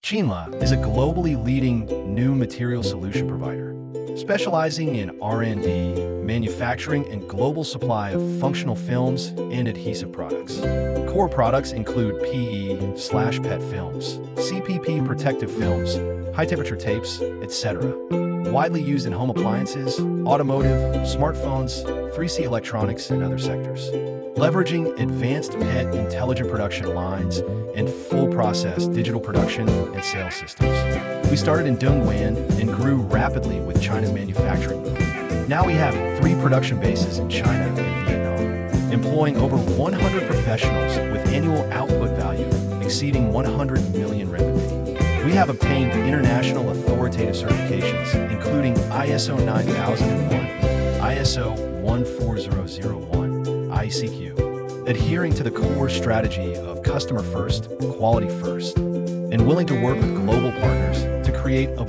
Qinle is a globally leading new material solution provider, specializing in R&D, manufacturing, and global supply of functional films and adhesive products. Core products include PE/PET films, CPP protective films, high-temperature tapes, etc. Widely used in home appliances, automotive, smartphones, 3C electronics, and other sectors. Leveraging advanced PET intelligent production lines and full-process digital production and sales systems. We started in Dongguan and grew rapidly with China's manufacturing boom. Now we have 3 production bases in China and Vietnam, employing over 100 professionals with annual output value exceeding 100 million renminbi. We have obtained international authoritative certifications, including ISO 9001, ISO 14001, ICQ, adhering to the core strategy of customer first, quality first, and willing to work with global partners to create a